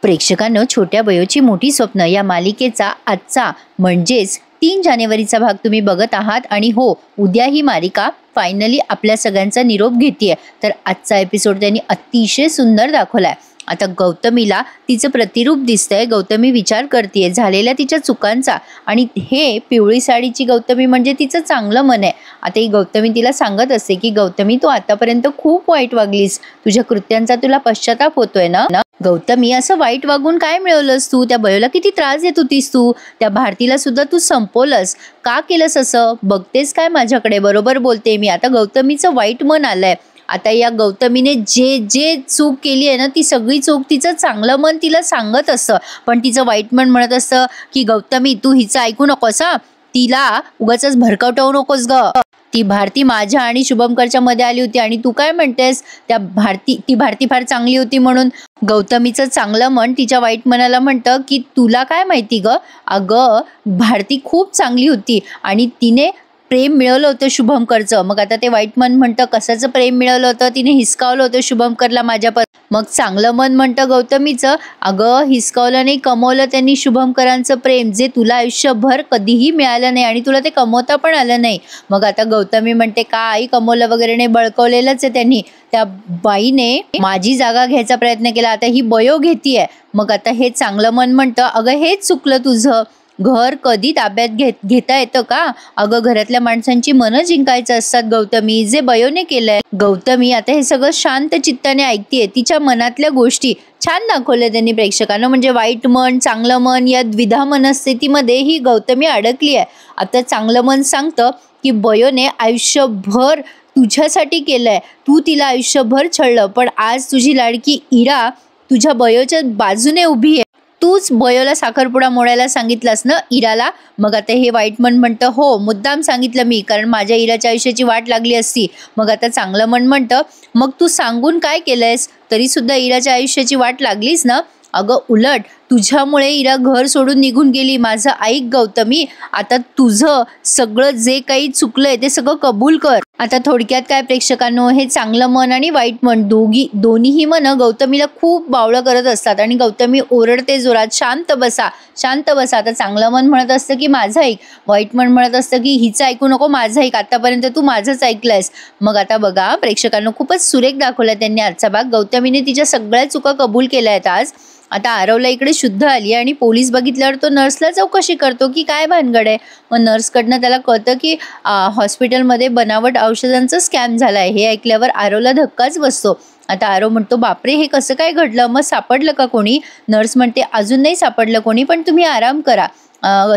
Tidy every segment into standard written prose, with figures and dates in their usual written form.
प्रेक्षकांनो, छोट्या बयोची मोठी स्वप्न या मालिकेचा आजचा म्हणजेच 3 जानेवारीचा भाग तुम्ही बघत आहात आणि हो, उद्या ही मालिका फायनली आपल्या सगळ्यांचा निरोप घेतेय। तर आजचा एपिसोड त्यांनी अतिशय सुंदर दाखवलाय। आता गौतमीला तिचं प्रतिरूप दिसतंय। गौतमी विचार करतेय झालेल्या तिच्या चुकांचा आणि हे पिवळी साडीची गौतमी म्हणजे तिचं चांगलं मन आहे। आता ही गौतमी तिला सांगत असते की गौतमी, तू आतापर्यंत खूप वाईट वागलीस, तुझ्या कृत्यांचा तुला पश्चाताप होतोय ना। गौतमी, असं वाईट वागून काय मिळवलंस तू? त्या बयोला किती त्रास देत होतीस तू, त्या भारतीला सुद्धा तू संपवलंस, का केलंस असं? बघतेस काय माझ्याकडे? बरोबर बोलते मी। आता गौतमीचं वाईट मन आलंय। आता या गौतमीने जे जे चूक केली आहे ना, ती सगळी चूक तिचं चांगलं मन तिला सांगत असतं, पण तिचं वाईट मन म्हणत असतं की गौतमी, तू हिचं ऐकू नकोस, तिला उगाचच भरकटवू नकोस ग। ती भारती माझ्या आणि शुभंकरच्या मध्ये आली होती आणि तू काय म्हणतेस ती भारती फार चांगली होती म्हणून? गौतमीचं चांगलं मन तिच्या वाईट मनाला म्हणतं की तुला काय माहिती ग, अगं भारती खूप चांगली होती आणि तिने प्रेम मिळवलं होतं शुभंकरचं। मग आता ते वाईट मन म्हणतं कशाचं प्रेम मिळवलं होतं? तिने हिसकावलं होतं शुभंकरला माझ्यापासून। मग चांगलं मन म्हणतं गौतमीचं, अगं हिसकावलं नाही, कमवलं त्यांनी शुभंकरांचं प्रेम, जे तुला आयुष्यभर कधीही मिळालं नाही आणि तुला ते कमवता पण आलं नाही। मग आता गौतमी म्हणते काय कमवलं वगैरे नाही, बळकवलेलंच आहे त्यांनी। त्या बाईने माझी जागा घ्यायचा प्रयत्न केला, आता ही बयो घेतीये। मग आता हे चांगलं मन म्हणतं, अगं हेच चुकलं तुझं, घर कधी ताब्यात घेता येतं का? अगं घरातल्या माणसांची मनं जिंकायचं असतात गौतमी, जे बयोने केलंय। गौतमी आता हे सगळं शांत चित्ताने ऐकतीये, तिच्या मनातल्या गोष्टी छान दाखवल्या त्यांनी प्रेक्षकांना। म्हणजे वाईट मन, चांगलं मन या द्विधा मनस्थितीमध्ये ही गौतमी अडकली आहे। आता चांगलं मन सांगतं की बयोने आयुष्यभर तुझ्यासाठी केलंय, तू तिला आयुष्यभर छळलं, पण आज तुझी लाडकी इरा तुझ्या बयोच्या बाजूने उभी आहे। तूच बयोला साखरपुडा मोडायला सांगितलास ना इराला? मग आता हे वाईट मन म्हणतं, हो मुद्दाम सांगितलं मी, कारण माझ्या इराच्या आयुष्याची वाट लागली असती। मग आता चांगलं मन म्हणतं, मग तू सांगून काय केलंयस? तरी सुद्धा इराच्या आयुष्याची वाट लागलीस ना? अगं उलट तुझ्यामुळे इरा घर सोडून निघून गेली। माझं ऐक गौतमी, आता तुझं सगळं जे काही चुकलंय ते सगळं कबूल कर। आता थोडक्यात काय प्रेक्षकांनो, हे चांगलं मन आणि वाईट मन दोन्हीही मन गौतमीला खूप बावळं करत असतात आणि गौतमी ओरडते जोरात, शांत बसा शांत बसा। आता चांगलं मन म्हणत असतं की माझं ऐक, वाईट मन म्हणत असतं की हिचं ऐकू नको, माझं ऐक, आतापर्यंत तू माझंच ऐकलंयस। मग आता बघा प्रेक्षकांनो, खूपच सुरेख दाखवलाय त्यांनी आजचा भाग। गौतमीने तिच्या सगळ्या चुका कबूल केल्या आहेत आज। आता आरवला इकडे शुद्ध आली आणि पोलीस बघितल्यावर तो नर्सला चौकशी करतो की काय भानगड आहे। मग नर्सकडनं त्याला कळतं की हॉस्पिटलमध्ये बनावट औषधांचा स्कॅम झालाय। हे ऐकल्यावर आरवला धक्काच बसतो। आता आरव म्हणतो, बापरे हे कसं काय घडलं? मग सापडलं का कोणी? नर्स म्हणते, अजून नाही सापडलं कोणी, पण तुम्ही आराम करा,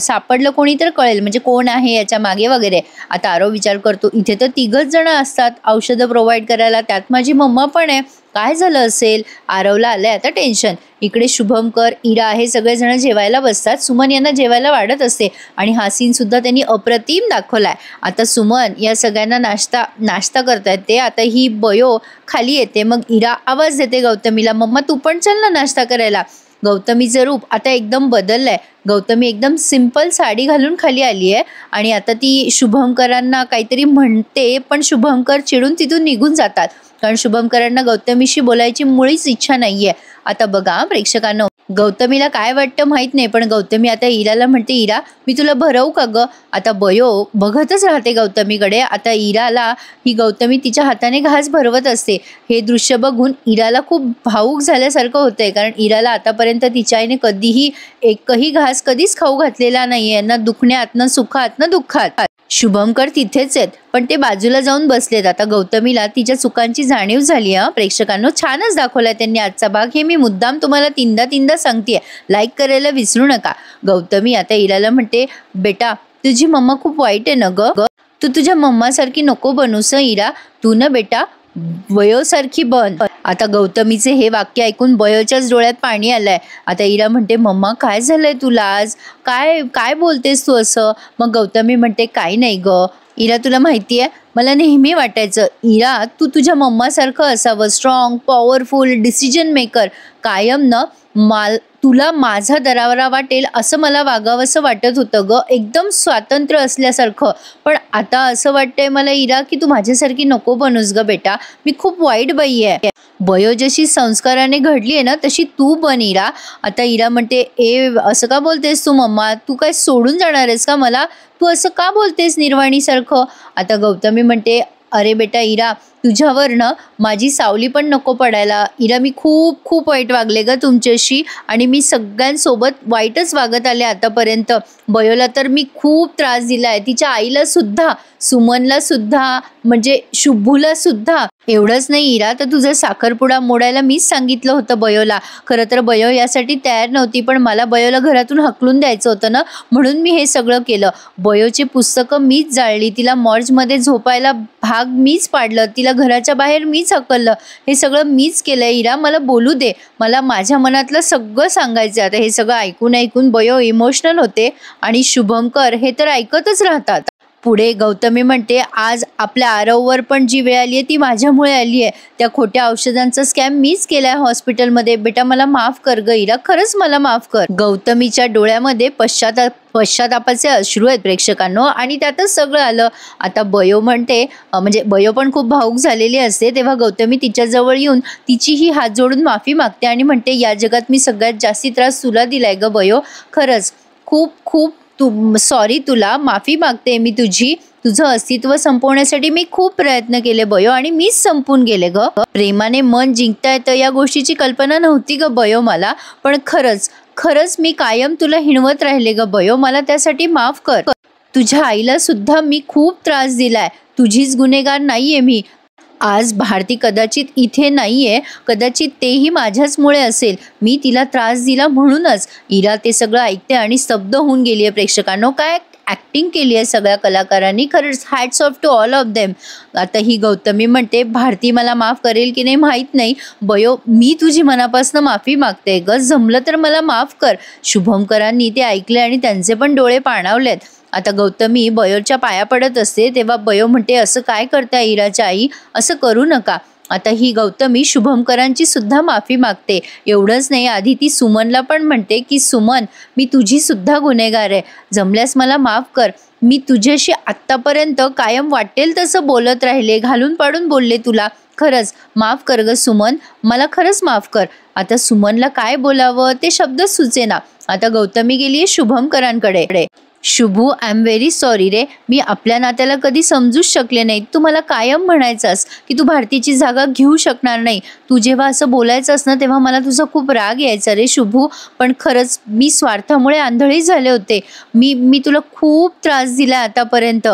सापडलं कोणी तर कळेल, म्हणजे कोण आहे याच्या मागे वगैरे। आता आरव विचार करतो, इथे तर 3घच जण असतात औषधं प्रोव्हाइड करायला, त्यात माझी मम्मा पण आहे, काय झालं असेल? आरवला आलंय आता टेन्शन। इकडे शुभंकर, इरा हे सगळेजण जेवायला बसतात। सुमन यांना जेवायला वाढत असते आणि हा सीन सुद्धा त्यांनी अप्रतिम दाखवलाय। आता सुमन या सगळ्यांना नाश्ता करतायत ते। आता ही बयो खाली येते, मग इरा आवाज देते गौतमीला, मम्मा तू पण चल ना नाश्ता करायला। गौतमीचं रूप आता एकदम बदललंय। गौतमी एकदम सिंपल साडी घालून खाली आली आहे आणि आता ती शुभंकरांना काहीतरी म्हणते, पण शुभंकर चिडून तिथून निघून जातात, कारण शुभंकरांना गौतमीशी बोलायची मुळीच इच्छा नाहीये। आता बघा प्रेक्षकांनो, गौतमीला काय वाटतं माहित नाही, पण गौतमी आता इराला म्हणते, इरा मी तुला भरवू का ग? आता बयो बघतच राहते गौतमीकडे। आता इराला ही गौतमी तिच्या हाताने घास भरवत असते। हे दृश्य बघून इराला खूप भावूक झाल्यासारखं होतंय, कारण इराला आतापर्यंत तिच्या आईने कधीही एकही घास कधीच खाऊ घातलेला नाहीये, ना दुखण्यात ना सुखात ना दुःखात। शुभंकर तिथेच आहेत, पण ते बाजूला जाऊन बसलेत। आता गौतमीला तिच्या चुकांची जाणीव झाली। प्रेक्षकांनो, छानच दाखवलाय त्यांनी आजचा भाग, हे मी मुद्दाम तुम्हाला तीनदा सांगतेय, लाईक करायला विसरू नका। गौतमी आता इराला म्हणते, बेटा तुझी मम्मा खूप वाईट आहे ना ग, तू तुझ्या मम्मासारखी नको बनूस इरा, तू ना बेटा बयोसारखी बन। आता गौतमीचे हे वाक्य ऐकून बयोच्याच डोळ्यात पाणी आलंय। आता इरा म्हणते, मम्मा काय झालंय तुला आज, काय बोलतेस तू असं? मग गौतमी म्हणते, काही नाही ग इरा, तुला माहितीये मला नेहमी वाटायचं इरा तू तुझ्या मम्मासारखं असावं, स्ट्रॉंग, पॉवरफुल, डिसिजन मेकर, कायम न तुला माझा दरावरा वाटेल असं मला वागावंसं वाटत होतं ग, एकदम स्वातंत्र्य असल्यासारखं. पण आता असं वाटतंय मला इरा की तू माझ्यासारखी नको बनूस ग बेटा. मी खूप वाईट बाई आहे. बयो जशी संस्काराने घडली आहे ना तशी तू बन इरा. आता इरा म्हणते, असं का बोलतेस तू मम्मा? तू काय सोडून जाणार आहेस का मला? तू असं का बोलतेस निर्वाणीसारखं? आता गौतमी म्हणते, अरे बेटा इरा, तुझ्यावर ना माझी सावली पण नको पडायला. इरा, मी खूप खूप वाईट वागले ग तुमच्याशी आणि मी सगळ्यांसोबत वाईटच वागत आले आतापर्यंत. बयोला तर मी खूप त्रास दिलाय, तिच्या आईला सुद्धा, सुमनला सुद्धा, म्हणजे शुभूला सुद्धा. एवढंच नाही इरा, तर तुझा साखरपुडा मोडायला मीच सांगितलं होतं बयोला. खरं तर बयो यासाठी तयार नव्हती, पण मला बयोला घरातून हकलून द्यायचं होतं ना, म्हणून मी हे सगळं केलं. बयोची पुस्तकं मीच जाळली, तिला मॉर्जमध्ये झोपायला भाग मीच पाडलं, तिला घराच्या बाहेर मीच हकललं. हे सगळं मीच केलं इरा, मला बोलू दे, मला माझ्या मनातलं सगळं सांगायचं. आता हे सगळं ऐकून ऐकून बयो इमोशनल होते आणि शुभंकर हे तर ऐकतच राहतात. पुढे गौतमी म्हणते, आज आपल्या आरववर पण जी वेळ आली आहे ती माझ्यामुळे आली आहे. त्या खोट्या औषधांचा स्कॅम मीच केलाय हॉस्पिटलमध्ये. बेटा मला माफ कर ग इरा, खरंच मला माफ कर. गौतमीच्या डोळ्यामध्ये पश्चातापाचे अश्रू आहेत प्रेक्षकांनो, आणि त्यातच सगळं आलं. आता बयो म्हणते, म्हणजे बयो पण खूप भावूक झालेली असते, तेव्हा गौतमी तिच्याजवळ येऊन तिचीही हात जोडून माफी मागते आणि म्हणते, या जगात मी सगळ्यात जास्ती त्रास तुला दिलाय ग बयो, खरंच खूप खूप सॉरी, तुला माफी मागते मी तुझी. तुझं अस्तित्व संपवण्यासाठी मी खूप प्रयत्न केले बयो आणि मीच संपून गेले ग. प्रेमाने मन जिंकता येतं या गोष्टीची कल्पना नव्हती ग बयो मला, पण खरंच मी कायम तुला हिणवत राहिले ग बयो, मला त्यासाठी माफ कर. तुझ्या आईला सुद्धा मी खूप त्रास दिलाय, तुझीच गुन्हेगार नाहीये मी. आज भारती कदाचित इथे नाहीये, कदाचित तेही माझ्याचमुळे असेल, मी तिला त्रास दिला म्हणूनच. इरा ते सगळं ऐकते आणि स्तब्ध होऊन गेली आहे प्रेक्षकांनो. काय ॲक्टिंग केली आहे सगळ्या कलाकारांनी, खरंच hats off to all of them. आता ही गौतमी म्हणते, भारती मला माफ करेल की नाही माहीत नाही बयो, मी तुझी मनापासून माफी मागते ग, जमलं तर मला माफ कर. शुभंकरांनी ते ऐकले आणि त्यांचे पण डोळे पाणावलेत. आता गौतमी बयोच्या पाया पडत असते, तेव्हा बयो म्हणते, असं काय करताय इराच्या आई, असं करू नका. आता ही गौतमी शुभंकरांची सुद्धा माफी मागते. एवढंच नाही, आधी ती सुमनला पण म्हणते की सुमन, मी तुझी सुद्धा गुन्हेगार आहे, जमल्यास मला माफ कर. मी तुझ्याशी आत्तापर्यंत कायम वाटेल तसं बोलत राहिले, घालून पाडून बोलले तुला, खरंच माफ कर ग सुमन, मला खरंच माफ कर. आता सुमनला काय बोलावं ते शब्द सुचेना. आता गौतमी गेली शुभंकरांकडे. Shubhu, I am very sorry रे, मी आपल्या नात्याला कधी समजूच शकले नाही. तू मला कायम म्हणायचंस की तू भारतीची जागा घेऊ शकणार नाही. तू जेव्हा असं बोलायचंस ना तेव्हा मला तुझा खूप राग यायचा रे शुभू, पण खरंच मी स्वार्थामुळे आंधळी झाले होते. मी तुला खूप त्रास दिला आतापर्यंत.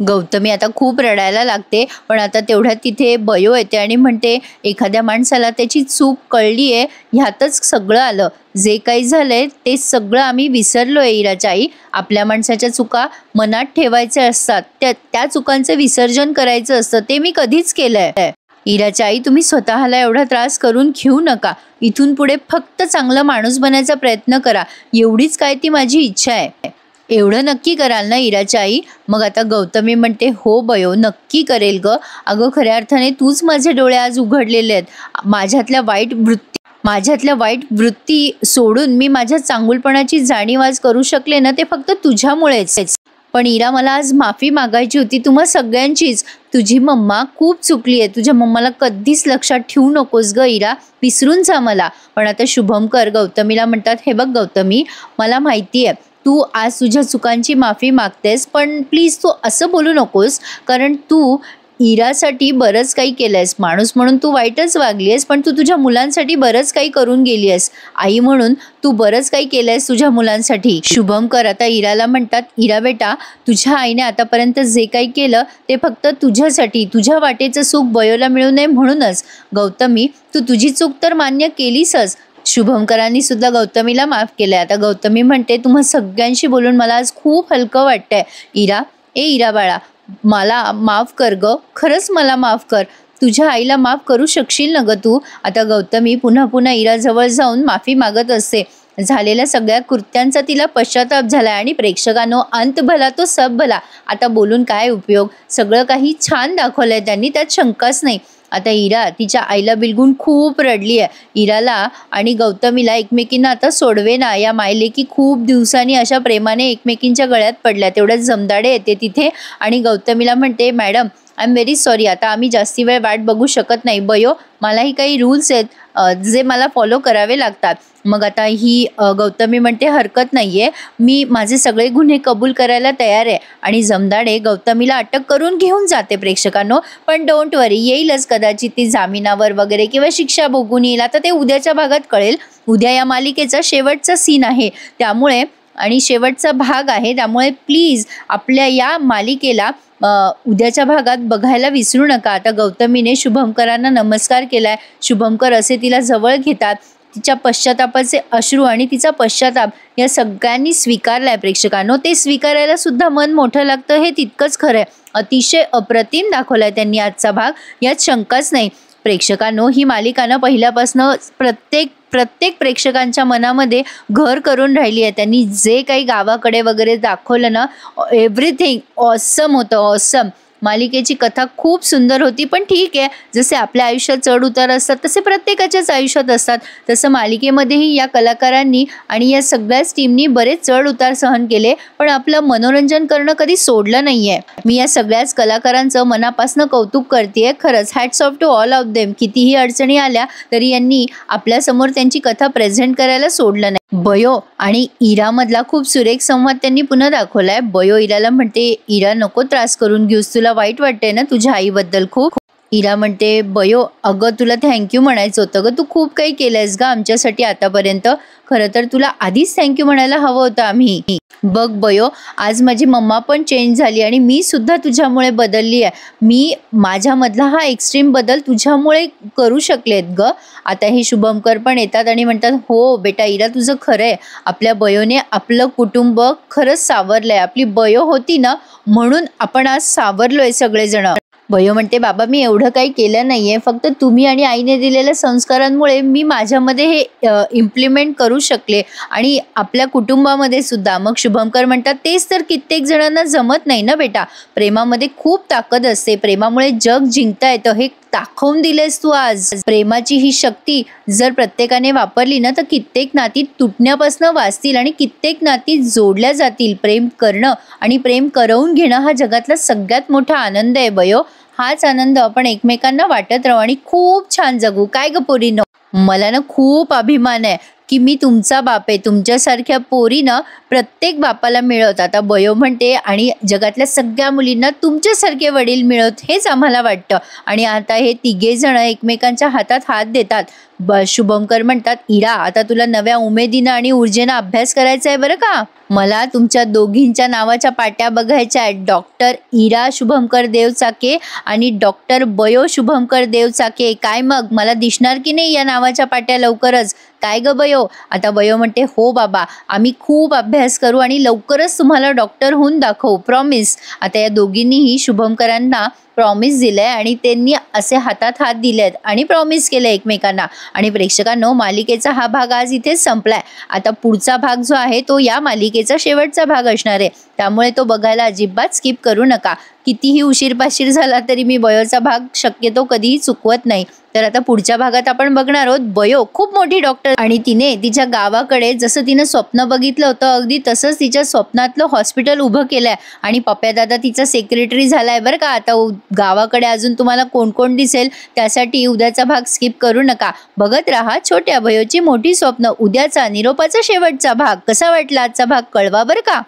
गौतमी आता खूप रडायला लागते, पण आता तेवढ्यात तिथे बयो येते आणि म्हणते, एखाद्या माणसाला त्याची चूक कळली आहे ह्यातच सगळं आलं. जे काही झालंय ते सगळं आम्ही विसरलोय इराच्या आई. आपल्या माणसाच्या चुका मनात ठेवायच्या असतात, त्या चुकांचं विसर्जन करायचं असतं, ते मी कधीच केलंय. इराच्या आई, तुम्ही स्वतःला एवढा त्रास करून घेऊ नका. इथून पुढे फक्त चांगला माणूस बनायचा प्रयत्न करा, एवढीच काय ती माझी इच्छा आहे. एवढं नक्की कराल ना इराच्या आई? मग आता गौतमी म्हणते, हो बयो, नक्की करेल ग. अगं खऱ्या अर्थाने तूच माझे डोळे आज उघडलेले आहेत. माझ्यातल्या वाईट वृत्ती सोडून मी माझ्या चांगुलपणाची जाणीव आज करू शकले ना, ते फक्त तुझ्यामुळेच. पण इरा, मला आज माफी मागायची होती तुम्हा सगळ्यांचीच. तुझी मम्मा खूप चुकली आहे. तुझ्या मम्माला कधीच लक्षात ठेवू नकोस ग इरा, विसरून जा मला. पण आता शुभंकर गौतमीला म्हणतात, हे बघ गौतमी, मला माहिती आहे तू आज तुझ्या चुकांची माफी मागतेस, पण प्लीज तू असं बोलू नकोस, कारण तू इरासाठी बरंच काही केलंयस. माणूस म्हणून तू वाईटच वागली आहेस, पण तू तुझ्या मुलांसाठी बरंच काही करून गेली आहेस. आई म्हणून तू बरंच काही केलंयस तुझ्या मुलांसाठी. शुभंकर आता इराला म्हणतात, इरा बेटा, तुझ्या आईने आतापर्यंत जे काही केलं ते फक्त तुझ्यासाठी, तुझ्या वाटेचं सुख बयोला मिळू नये म्हणूनच. गौतमी, तू तुझी चूक तर मान्य केलीसच. शुभंकरांनी सुद्धा गौतमीला माफ केलंय. आता गौतमी म्हणते, तुम्हा सगळ्यांशी बोलून मला आज खूप हलकं वाटतंय. इरा बाळा, मला माफ कर ग, खरंच मला माफ कर. तुझ्या आईला माफ करू शकशील ना ग तू? आता गौतमी पुन्हा इराजवळ जाऊन माफी मागत असते. झालेल्या सगळ्या कृत्यांचा तिला पश्चाताप झाला आणि प्रेक्षकांनो, अंत भला तो सब भला. आता बोलून काय उपयोग, सगळं काही छान दाखवलंय त्यांनी, त्यात शंकाच नाही. आता इरा तिच्या आईला बिलगून खूप रडली आहे. इराला आणि गौतमीला एकमेकींना आता सोडवेना. या मायलेकी खूप दिवसांनी अशा प्रेमाने एकमेकींच्या गळ्यात पडल्या. तेवढ्यात जमदाडे येते तिथे आणि गौतमीला म्हणते, madam I am very sorry, आता आम्ही जास्ती वेळ वाट बघू शकत नाही. बयो, मलाही काही रूल्स आहेत जे मला फॉलो करावे लागतात. मग आता ही गौतमी म्हणते, हरकत नाही आहे, मी माझे सगळे गुन्हे कबूल करायला तयार आहे. आणि जमदाडे गौतमीला अटक करून घेऊन जाते प्रेक्षकांनो. पण डोंट वरी, येईलच कदाचित ती जामिनावर वगैरे किंवा शिक्षा भोगून येईल. आता ते उद्याच्या भागात कळेल. उद्या या मालिकेचा शेवटचा सीन आहे त्यामुळे आणि शेवटचा भाग आहे त्यामुळे प्लीज आपल्या या मालिकेला उद्याच्या भागात बघायला विसरू नका. आता गौतमीने शुभंकरांना नमस्कार केलाय. शुभंकर असे तिला जवळ घेतात. तिच्या पश्चातापाचे अश्रू आणि तिचा पश्चाताप या सगळ्यांनी स्वीकारलाय प्रेक्षकांनो. ते स्वीकारायला सुद्धा मन मोठं लागतं हे तितकंच खरं आहे. अतिशय अप्रतिम दाखवलाय त्यांनी आजचा भाग, यात शंकाच नाही. प्रेक्षकांनो, ही मालिकानं पहिल्यापासून प्रत्येक प्रेक्षकांच्या मनामध्ये घर करून राहिली आहे. त्यांनी जे काही गावाकडे वगैरे दाखवलं ना, एव्हरीथिंग ऑसम होतं, ऑसम. मालिकेची कथा खूप सुंदर होती. पण ठीक आहे, जसे आपल्या आयुष्यात चढ उतार असतात तसे प्रत्येकाच्याच आयुष्यात असतात. तसं मालिकेमध्येही या कलाकारांनी आणि या सगळ्याच टीमनी बरेच चढ उतार सहन केले, पण आपलं मनोरंजन करणं कधी सोडलं नाहीये. मी या सगळ्याच कलाकारांचं मनापासून कौतुक करतेय. खरंच hats off to all of them. कितीही अडचणी आल्या तरी यांनी आपल्यासमोर त्यांची कथा प्रेझेंट करायला सोडलं नाही. बयो आणि इरामधला खूप सुरेख संवाद त्यांनी पुन्हा दाखवलाय. बयो इराला म्हणते, इरा नको त्रास करून घेऊस, तुला वाईट वाटते ना तुझ्या आईबद्दल खूप. इरा म्हणते, बयो अगं तुला थँक्यू म्हणायचं होतं ग, तू खूप काही केलंयस ग आमच्यासाठी आतापर्यंत. खरं तर तुला आधीच थँक्यू म्हणायला हवं होतं आम्ही. बघ बयो, आज माझी मम्मा पण चेंज झाली आणि मी सुद्धा तुझ्यामुळे बदलली आहे. मी माझ्यामधला हा एक्स्ट्रीम बदल तुझ्यामुळे करू शकलेत ग. आता हे शुभंकर पण येतात आणि म्हणतात, हो बेटा इरा तुझं खरं आहे. आपल्या बयोने आपलं कुटुंब खरंच सावरलंय. आपली बयो होती ना म्हणून आपण आज सावरलोय सगळेजण. बयो म्हणते, बाबा मी एवढं काही केलं नाहीये, फक्त तुम्ही आणि आईने दिलेल्या संस्कारांमुळे मी माझ्यामध्ये हे इम्प्लिमेंट करू शकले आणि आपल्या कुटुंबामध्ये सुद्धा. मग शुभंकर म्हणतात, तेच तर कित्येक जणांना जमत नाही ना बेटा. प्रेमामध्ये खूप ताकद असते, प्रेमामुळे जग जिंकता येतं हे दाखवून दिलेस तू आज. प्रेमाची ही शक्ती जर प्रत्येकाने वापरली ना तर कित्येक नाती तुटण्यापासून वाचतील आणि कित्येक नाती जोडल्या जातील. प्रेम करणं आणि प्रेम करवून घेणं हा जगातला सगळ्यात मोठा आनंद आहे बयो. हाच आनंद आपण एकमेकांना वाटत राहू आणि खूप छान जगू. काय ग पोरीनो, मला ना खूप अभिमान आहे की मी तुमचा बाप आहे. तुमच्यासारख्या पोरीनं प्रत्येक बापाला मिळत. आता बयो म्हणते, आणि जगातल्या सगळ्या मुलींना तुमच्यासारखे वडील मिळत हेच आम्हाला वाटतं. आणि आता हे तिघे जण एकमेकांच्या हातात हात देतात. शुभंकर म्हणतात, इरा आता तुला नव्या उमेदीनं आणि ऊर्जेनं अभ्यास करायचा आहे बरं का. मला तुमच्या दोघींच्या नावाच्या पाट्या बघायच्या आहेत. डॉक्टर इरा शुभंकर देवचाके आणि डॉक्टर बयो शुभंकर देवचाके. काय मग मला दिसणार की नाही या नावाच्या पाट्या लवकरच? काय ग बयो? आता बयो म्हणते, हो बाबा आम्ही खूप अभ्यास करू आणि लवकरच तुम्हाला डॉक्टर होऊन दाखवू, प्रॉमिस. आता या दोघींनीही शुभंकरांना प्रॉमिस दिलंय आणि त्यांनी असे हातात हात दिलेत आणि प्रॉमिस केलं एकमेकांना. आणि प्रेक्षकांनो, मालिकेचा हा भाग आज इथेच संपलाय. आता पुढचा भाग जो आहे तो या मालिकेचा शेवटचा भाग असणार आहे, त्यामुळे तो बघायला अजिबात स्किप करू नका. कितीही उशीर झाला तरी मी बयोचा भाग शक्यतो कधीही चुकवत नाही. तर आता पुढच्या भागात आपण बघणार आहोत बयो खूप मोठी डॉक्टर आणि तिने तिच्या गावाकडे जसं तिनं स्वप्न बघितलं होतं अगदी तसंच तिच्या स्वप्नातलं हॉस्पिटल उभं केलंय आणि पप्प्या दादा तिचा सेक्रेटरी झालाय बरं का. आता गावाकडे अजून तुम्हाला कोण कोण दिसेल त्यासाठी उद्याचा भाग स्किप करू नका. बघत राहा छोट्या बयोची मोठी स्वप्न. उद्याचा निरोपाचा शेवटचा भाग. कसा वाटला आजचा भाग कळवा बरं का.